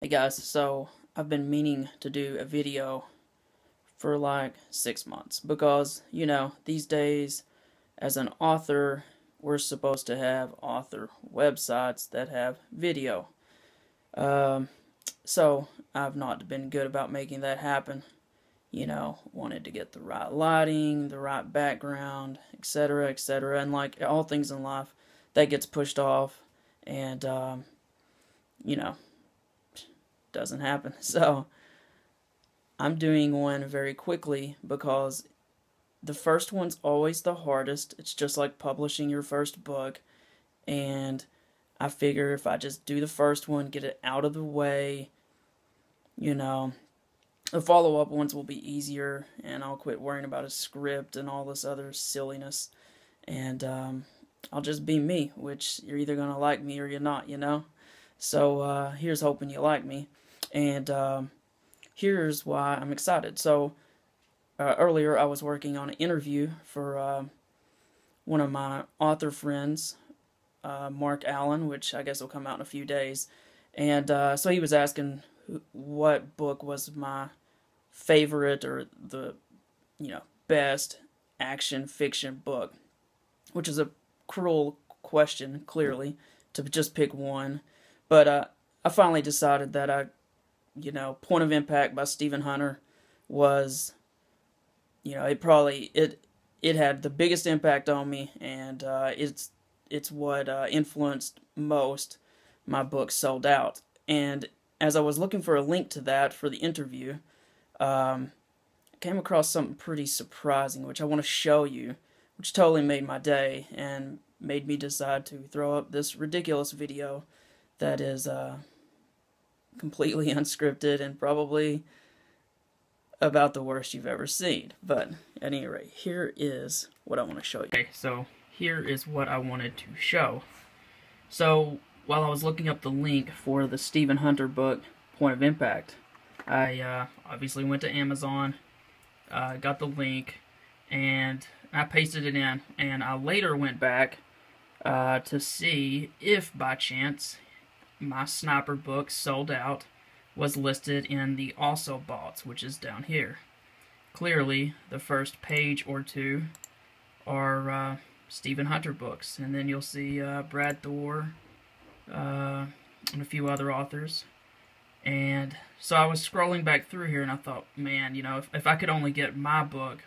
Hey guys, so I've been meaning to do a video for like 6 months because, these days as an author, we're supposed to have author websites that have video. Um, so I've not been good about making that happen. Wanted to get the right lighting, the right background, etc., etc., and like all things in life, that gets pushed off, and you know, doesn't happen. So I'm doing one very quickly because the first one's always the hardest. It's just like publishing your first book, and I figure if I just do the first one, get it out of the way, you know, the follow-up ones will be easier, and I'll quit worrying about a script and all this other silliness, and I'll just be me, which you're either going to like me or you're not. So here's hoping you like me, and here's why I'm excited. So earlier I was working on an interview for one of my author friends, Mark Allen, which I guess will come out in a few days, and so he was asking what book was my favorite or the best action fiction book, which is a cruel question, clearly, to just pick one. But I finally decided that Point of Impact by Stephen Hunter was, it had the biggest impact on me, and it's what influenced most my book sold out. And as I was looking for a link to that for the interview, I came across something pretty surprising, which I want to show you, which totally made my day and made me decide to throw up this ridiculous video that is completely unscripted and probably about the worst you've ever seen. But at any rate, here is what I want to show you. Okay, so here is what I wanted to show. So while I was looking up the link for the Stephen Hunter book, Point of Impact, I obviously went to Amazon, got the link, and I pasted it in, and I later went back to see if by chance my sniper book sold out was listed in the also boughts, which is down here. Clearly, the first page or two are Stephen Hunter books, and then you'll see Brad Thor and a few other authors. And so I was scrolling back through here, and I thought, man, if I could only get my book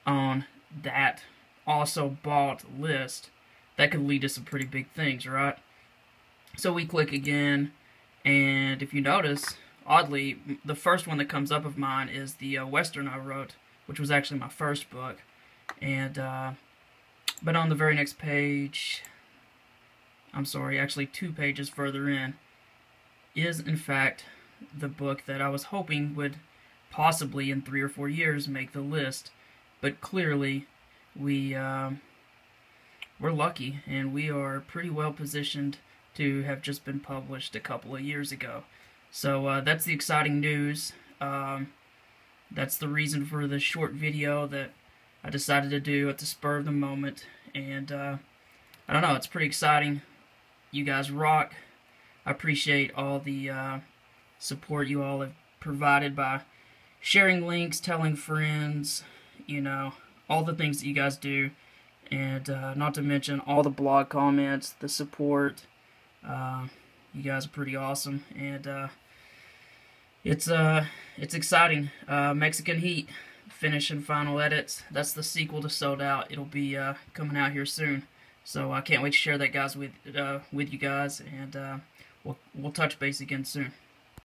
on that also bought list, that could lead to some pretty big things, right? So we click again, and if you notice, oddly, the first one that comes up of mine is the Western I wrote, which was actually my first book. And but on the very next page, I'm sorry, actually 2 pages further in, is in fact the book that I was hoping would possibly in 3 or 4 years make the list. But clearly we're lucky, and we are pretty well positioned to have just been published a couple of years ago. So that's the exciting news. That's the reason for the short video that I decided to do at the spur of the moment. And I don't know, it's pretty exciting. You guys rock. I appreciate all the support you all have provided by sharing links, telling friends, all the things that you guys do. And not to mention all the blog comments, the support. You guys are pretty awesome. And it's exciting. Mexican Heat, finishing final edits. That's the sequel to Sold Out. It'll be coming out here soon. So I can't wait to share that, guys, with you guys, and we'll touch base again soon.